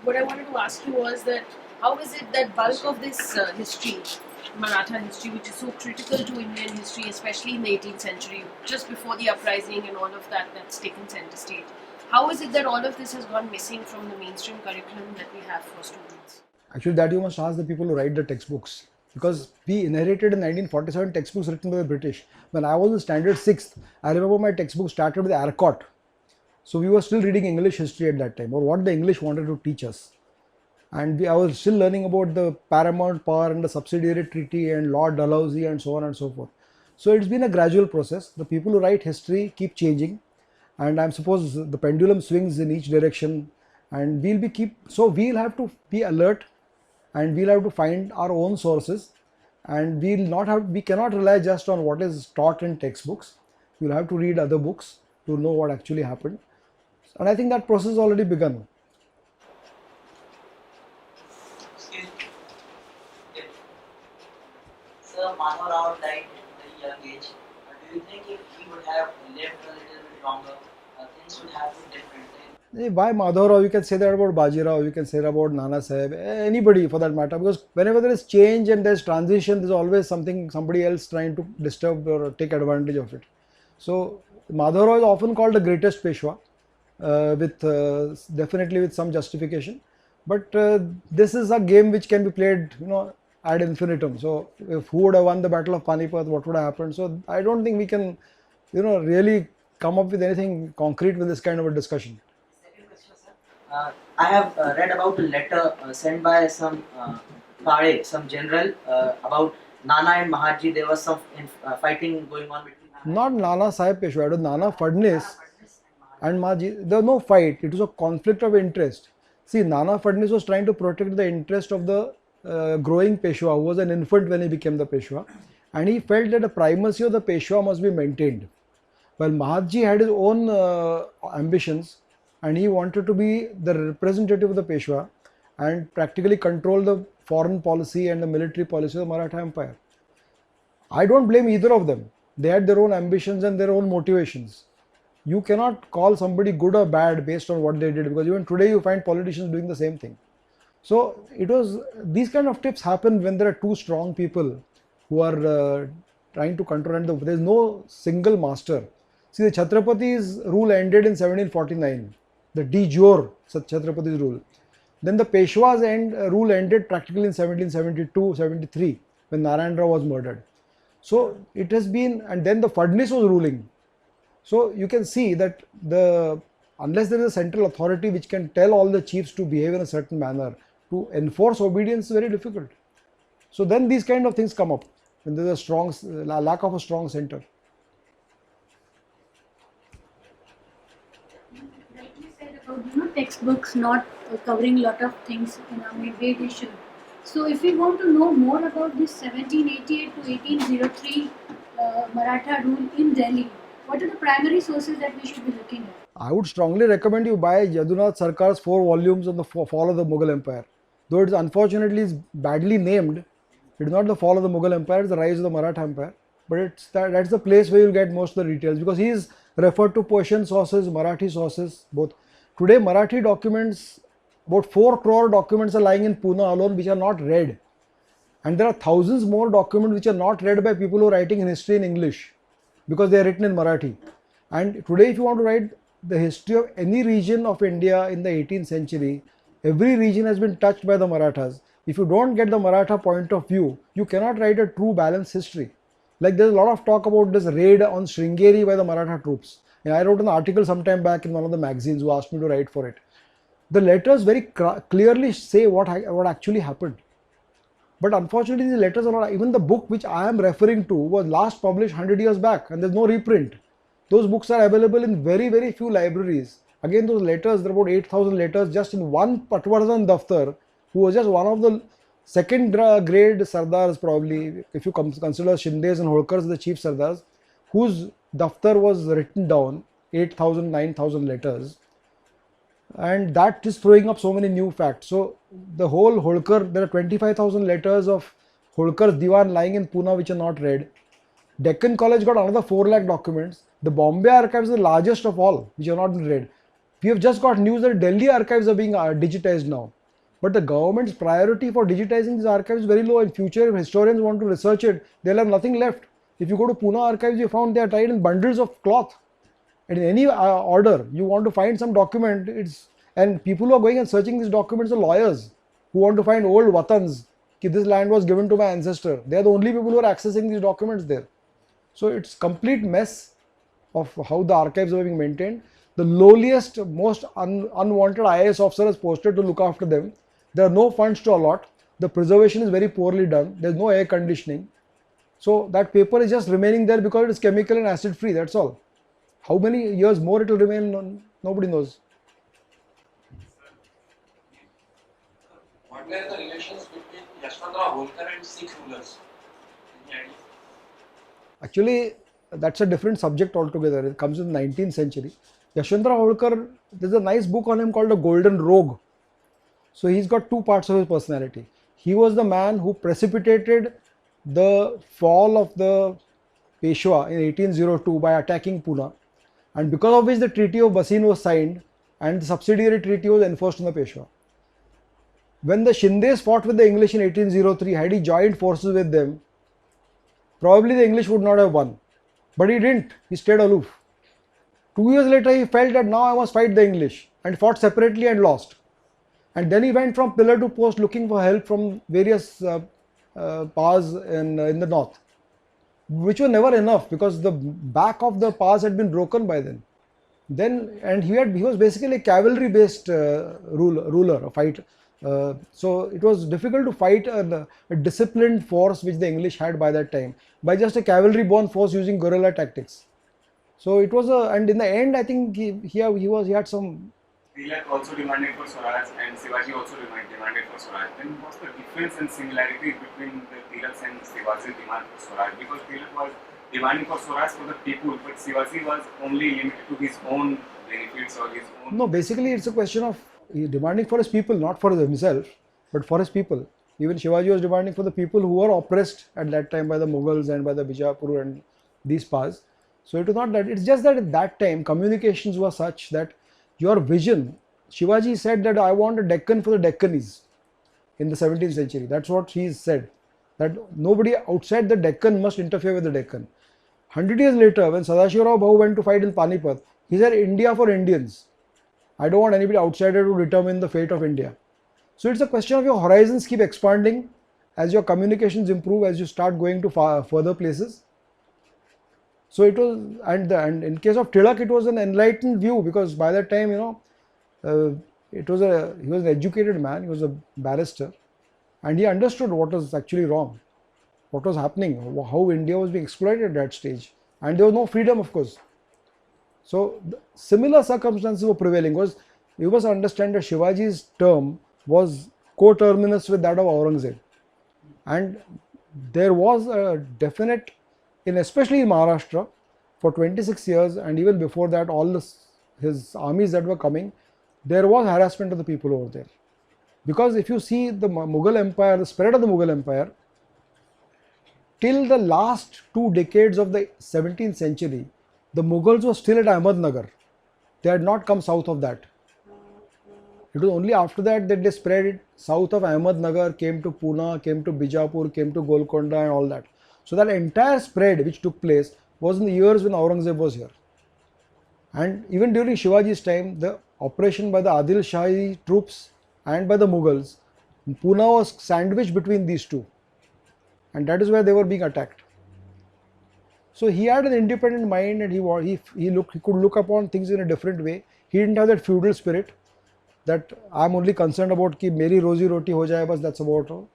what I wanted to ask you was that how is it that bulk of this history, Maratha history, which is so critical to Indian history, especially in the 18th century, just before the uprising and all of that that's taken center stage, how is it that all of this has gone missing from the mainstream curriculum that we have for students? Actually, that you must ask the people who write the textbooks, because we inherited in 1947 textbooks written by the British. When I was in standard 6th, I remember my textbook started with Arcot. So we were still reading English history at that time, or what the English wanted to teach us. And I was still learning about the paramount power and the subsidiary treaty and Lord Dalhousie and so on and so forth. So it's been a gradual process. The people who write history keep changing, and I suppose the pendulum swings in each direction, and we'll have to be alert, and we'll have to find our own sources, and we cannot rely just on what is taught in textbooks. We'll have to read other books to know what actually happened, and I think that process has already begun. Sir, Madhavrao died at a very young age. Do you think if he would have lived a little bit longer, things would have been different? Why Madhavrao? You can say that about Bajirao, you can say that about Nana Sahib, anybody for that matter, because whenever there is change and there is transition, there is always somebody else trying to disturb or take advantage of it. So Madhavrao is often called the greatest Peshwa, definitely with some justification. But this is a game which can be played, ad infinitum. So if who would have won the Battle of Panipat, what would have happened? So I don't think we can, really come up with anything concrete with this kind of a discussion. Second question, sir. I have read about a letter sent by some Pare, some general, about Nana and Mahadji. There was some fighting going on between Nana. Not Nana Sahib Peshwa, it was Nana Fadnavis and Mahadji. There was no fight, it was a conflict of interest. See, Nana Fadnavis was trying to protect the interest of the growing Peshwa, who was an infant when he became the Peshwa, and he felt that the primacy of the Peshwa must be maintained. While Mahadji had his own ambitions, and he wanted to be the representative of the Peshwa and practically control the foreign policy and the military policy of the Maratha Empire. I don't blame either of them. They had their own ambitions and their own motivations. You cannot call somebody good or bad based on what they did, because even today you find politicians doing the same thing. So these kind of tips happen when there are two strong people who are trying to control, and there is no single master. See, the Chhatrapati's rule ended in 1749, the de jure Chhatrapati's rule. Then the Peshwa's rule ended practically in 1772-73 when Narayan Rao was murdered. So it has been, and then the Fadnavis was ruling. So you can see that unless there is a central authority which can tell all the chiefs to behave in a certain manner, to enforce obedience is very difficult. So then these kind of things come up when there is a lack of a strong center. Like you said about textbooks not covering a lot of things in a way they should. So if we want to know more about this 1788 to 1803 Maratha rule in Delhi, what are the primary sources that we should be looking at? I would strongly recommend you buy Yadunath Sarkar's 4 volumes on the fall of the Mughal Empire. Though it is unfortunately badly named, it is not the fall of the Mughal Empire, it is the rise of the Maratha Empire. But that's the place where you will get most of the details, because he is referred to Persian sources, Marathi sources, both. Today Marathi documents, about 4 crore documents are lying in Pune alone which are not read. And there are thousands more documents which are not read by people who are writing in history in English, because they are written in Marathi. And today if you want to write the history of any region of India in the 18th century, every region has been touched by the Marathas. If you don't get the Maratha point of view, you cannot write a true balanced history. Like there's a lot of talk about this raid on Sringeri by the Maratha troops. And I wrote an article sometime back in one of the magazines who asked me to write for it. The letters very clearly say what actually happened. But unfortunately, these letters are not, even the book which I am referring to was last published 100 years back, and there's no reprint. Those books are available in very, very few libraries. Again, those letters, there are about 8,000 letters just in one Patwardhan Daftar, who was just one of the second grade Sardars probably, if you consider Shindes and Holkars the chief Sardars, whose Daftar was written down, 8,000, 9,000 letters. And that is throwing up so many new facts. So the whole Holkar, there are 25,000 letters of Holkar's Diwan lying in Pune which are not read. Deccan College got another 4 lakh documents. The Bombay archives is the largest of all which are not been read. We have just got news that Delhi archives are being digitized now. But the government's priority for digitizing these archives is very low. In future, if historians want to research it, they'll have nothing left. If you go to Pune archives, you found they are tied in bundles of cloth. And in any order, you want to find some document, and people who are going and searching these documents are lawyers who want to find old watans. This land was given to my ancestor. They are the only people who are accessing these documents there. So it's complete mess of how the archives are being maintained. The lowliest, most unwanted IAS officer is posted to look after them. There are no funds to allot. The preservation is very poorly done. There's no air conditioning. So that paper is just remaining there because it is chemical and acid free. That's all. How many years more it will remain, nobody knows. What were the relations between Yashwantrao Holkar and Sikh rulers? Any idea? Actually, that's a different subject altogether. It comes in the 19th century. Yashwantrao Holkar, there's a nice book on him called The Golden Rogue. So he's got two parts of his personality. He was the man who precipitated the fall of the Peshwa in 1802 by attacking Pune, and because of which the Treaty of Bassein was signed and the subsidiary treaty was enforced on the Peshwa. When the Shindes fought with the English in 1803, had he joined forces with them, probably the English would not have won. But he didn't. He stayed aloof. 2 years later, he felt that now I must fight the English, and fought separately and lost. And then he went from pillar to post looking for help from various Pas in the north, which were never enough because the back of the Pas had been broken by then. He was basically a cavalry based ruler, a fighter. So it was difficult to fight a disciplined force which the English had by that time by just a cavalry born force using guerrilla tactics. So it was and in the end I think he had some. Tilak also demanded for Swaraj and Shivaji also demanded for Swaraj. Then what's the difference and similarities between the Tilak's and Shivaji's demand for Swaraj? Because Tilak was demanding for Swaraj for the people, but Shivaji was only limited to his own benefits or his own. No, basically it's a question of demanding for his people, not for himself, but for his people. Even Shivaji was demanding for the people who were oppressed at that time by the Mughals and by the Bijapur and these Pas. So it was not that, it's just that at that time communications were such that your vision, Shivaji said that I want a Deccan for the Deccanis in the 17th century. That's what he said, that nobody outside the Deccan must interfere with the Deccan. 100 years later, when Sadashivrao Bhau went to fight in Panipat, he said India for Indians. I don't want anybody outsider to determine the fate of India. So it's a question of your horizons keep expanding as your communications improve, as you start going to further places. So it was, and in case of Tilak, it was an enlightened view because by that time, he was an educated man, he was a barrister, and he understood what was actually wrong, what was happening, how India was being exploited at that stage, and there was no freedom, of course. So similar circumstances were prevailing. You must understand that Shivaji's term was coterminous with that of Aurangzeb, and there was a definite, especially in Maharashtra, for 26 years and even before that, all his armies that were coming, there was harassment of the people over there. Because if you see the Mughal Empire, the spread of the Mughal Empire, till the last 2 decades of the 17th century, the Mughals were still at Ahmednagar. They had not come south of that. It was only after that they spread it south of Ahmednagar, came to Pune, came to Bijapur, came to Golconda and all that. So that entire spread which took place was in the years when Aurangzeb was here. And even during Shivaji's time, the operation by the Adil Shahi troops and by the Mughals, Pune was sandwiched between these two. And that is where they were being attacked. So he had an independent mind and he could look upon things in a different way. He didn't have that feudal spirit that I'm only concerned about ki meri rozi roti ho jaye bas, that's about all.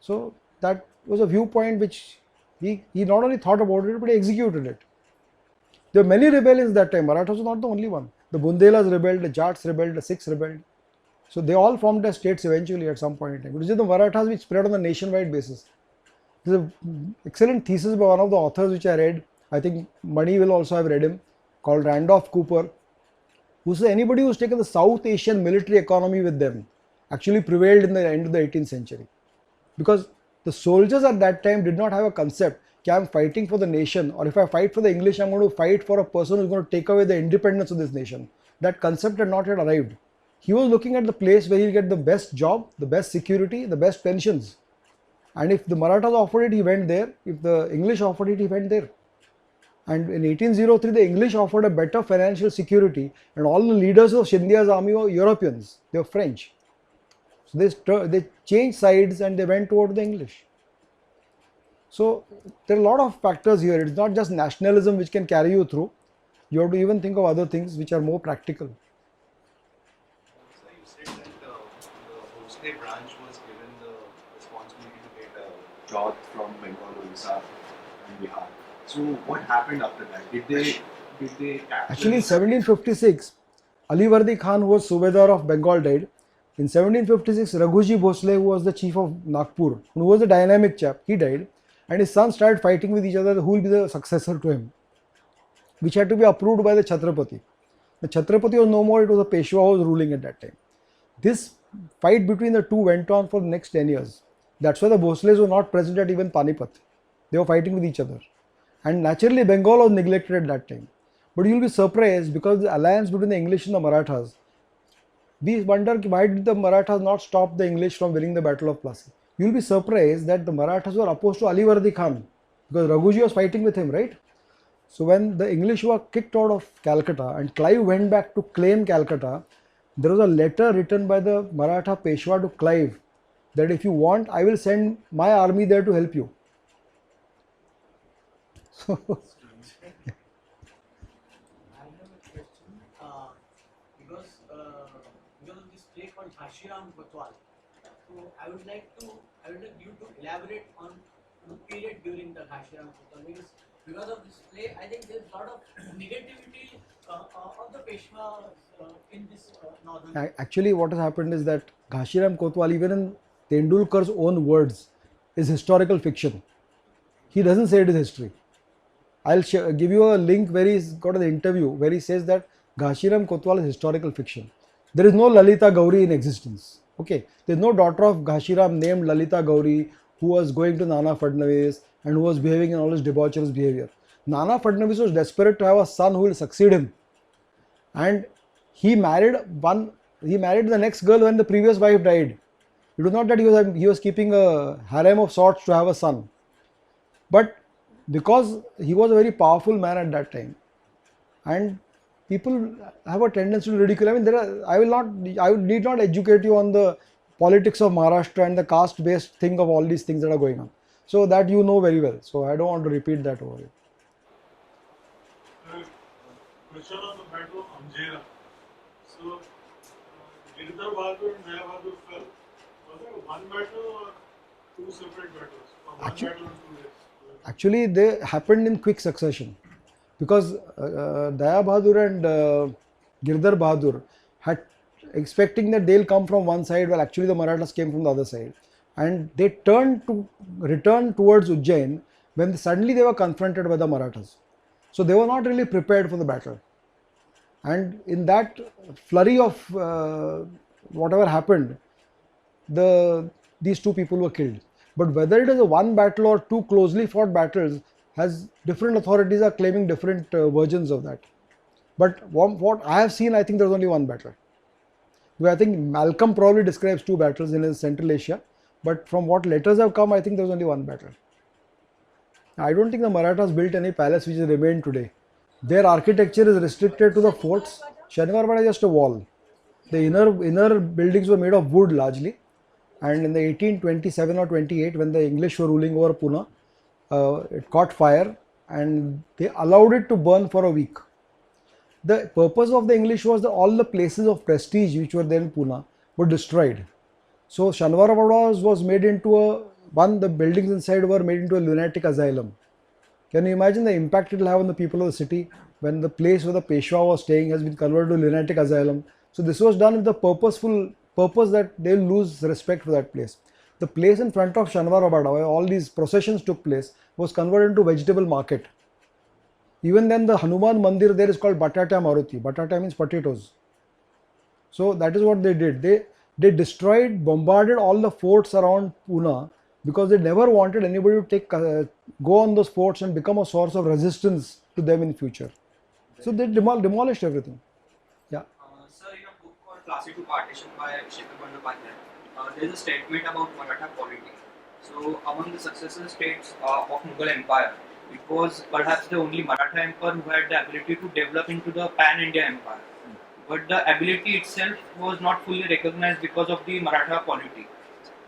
So that was a viewpoint which he not only thought about it, but he executed it. There were many rebellions that time. Marathas was not the only one. The Bundelas rebelled, the Jats rebelled, the Sikhs rebelled. So they all formed their states eventually at some point in time. It was just the Marathas which spread on a nationwide basis. There's an excellent thesis by one of the authors which I read. I think Mani will also have read him, called Randolph Cooper, who says anybody who's taken the South Asian military economy with them actually prevailed in the end of the 18th century. Because the soldiers at that time did not have a concept that I'm fighting for the nation, or if I fight for the English, I'm going to fight for a person who's going to take away the independence of this nation. that concept had not yet arrived. He was looking at the place where he'll get the best job, the best security, the best pensions. And if the Marathas offered it, he went there. If the English offered it, he went there. And in 1803, the English offered a better financial security, and all the leaders of Scindia's army were Europeans. They were French. So they changed sides and they went toward the English. So there are a lot of factors here. It's not just nationalism which can carry you through. You have to even think of other things which are more practical. So you said that the Bhosle branch was given the responsibility to get cloth from Bengal, Orissa, and Bihar. So what happened after that? Did they capture? Actually, in 1756, Ali Vardi Khan, who was Subedar of Bengal, died. In 1756, Raghuji Bhosle, who was the chief of Nagpur, who was a dynamic chap, he died. And his sons started fighting with each other who will be the successor to him, which had to be approved by the Chhatrapati. The Chhatrapati was no more, it was a Peshwa who was ruling at that time. This fight between the two went on for the next 10 years. That's why the Bhosles were not present at even Panipat. They were fighting with each other. And naturally, Bengal was neglected at that time. But you will be surprised because the alliance between the English and the Marathas, we wonder why did the Marathas not stop the English from winning the Battle of Plassey. You will be surprised that the Marathas were opposed to Ali Vardi Khan because Raghuji was fighting with him, right? So when the English were kicked out of Calcutta and Clive went back to claim Calcutta, there was a letter written by the Maratha Peshwa to Clive that if you want, I will send my army there to help you. So I have a question because of this play called Ghashiram Kotwal. So I would like you to elaborate on the period during the Ghashiram Kotwal because of this play. I think there's a lot of negativity of the Peshwa in this northern. Actually, what has happened is that Ghashiram Kotwal, even in Tendulkar's own words, is historical fiction. He doesn't say it is history. I'll give you a link where he's got an interview where he says that Ghashiram Kotwal is historical fiction. There is no Lalita Gauri in existence. Okay, there is no daughter of Ghashiram named Lalita Gauri who was going to Nana Fadnavis and who was behaving in all his debaucherous behavior. Nana Fadnavis was desperate to have a son who will succeed him, and he married the next girl when the previous wife died. It was not that he was keeping a harem of sorts to have a son, but because he was a very powerful man at that time, and people have a tendency to ridicule. I mean, I need not educate you on the politics of Maharashtra and the caste-based thing of all these things that are going on. So that you know very well. So I don't want to repeat that over here. Question on the battle of Amjera. So, Girdhar Bahadur and Dayabahadur fell. Was it one battle or two separate battles? Or one battle in 2 days? Actually, they happened in quick succession because Dayabahadur and Girdhar Bahadur had expecting that they'll come from one side, while actually the Marathas came from the other side, and they turned to return towards Ujjain when suddenly they were confronted by the Marathas. So they were not really prepared for the battle, and in that flurry of whatever happened, these two people were killed. But whether it is a one battle or two closely fought battles, has different authorities are claiming different versions of that. But what I have seen, I think there was only one battle. I think Malcolm probably describes two battles in his Central Asia, but from what letters have come, I think there was only one battle. I don't think the Marathas built any palace which remained today. Their architecture is restricted to the forts. Shanivarapada is just a wall. The inner buildings were made of wood largely. And in the 1827 or 28, when the English were ruling over Pune, it caught fire and they allowed it to burn for a week. The purpose of the English was that all the places of prestige which were there in Pune were destroyed. So Shanivarapada was made into the buildings inside were made into a lunatic asylum. Can you imagine the impact it will have on the people of the city when the place where the Peshwa was staying has been converted to a lunatic asylum? So this was done with the purpose that they will lose respect for that place. The place in front of Shanivarapada where all these processions took place was converted into vegetable market. Even then the Hanuman Mandir there is called Batata Maruti. Batata means potatoes. So that is what they did. They destroyed, bombarded all the forts around Pune because they never wanted anybody to go on those forts and become a source of resistance to them in future. So they demolished everything. Yeah. classical partition by Shinde, there is a statement about Maratha polity. So, among the successor states of Mughal Empire, it was perhaps the only Maratha Empire who had the ability to develop into the pan-India empire. But the ability itself was not fully recognized because of the Maratha polity.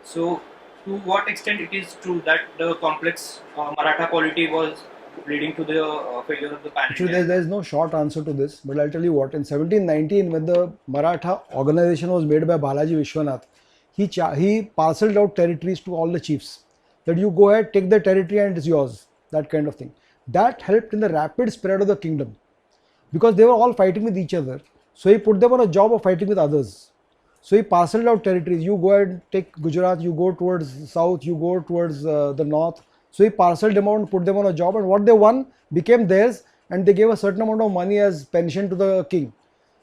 So, to what extent it is true that the complex Maratha polity was leading to the failure of the Actually, pan-India? there is no short answer to this, but I'll tell you what. In 1719, when the Maratha organization was made by Balaji Vishwanath, he parceled out territories to all the chiefs. That you go ahead, take the territory and it's yours. That kind of thing. That helped in the rapid spread of the kingdom because they were all fighting with each other. So he put them on a job of fighting with others. So he parceled out territories. You go ahead and take Gujarat, you go towards south, you go towards the north. So he parceled them out and put them on a job, and what they won became theirs, and they gave a certain amount of money as pension to the king.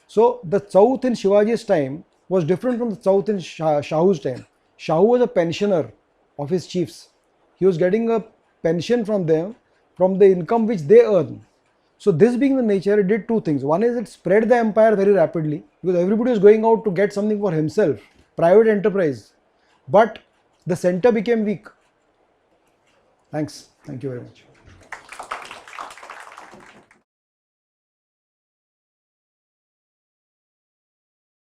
So the south in Shivaji's time was different from the south in Shahu's time. Shahu was a pensioner of his chiefs. He was getting a pension from them from the income which they earn. So this being the nature, it did two things. One is it spread the empire very rapidly because everybody was going out to get something for himself, private enterprise. But the center became weak. Thanks. Thank you very much.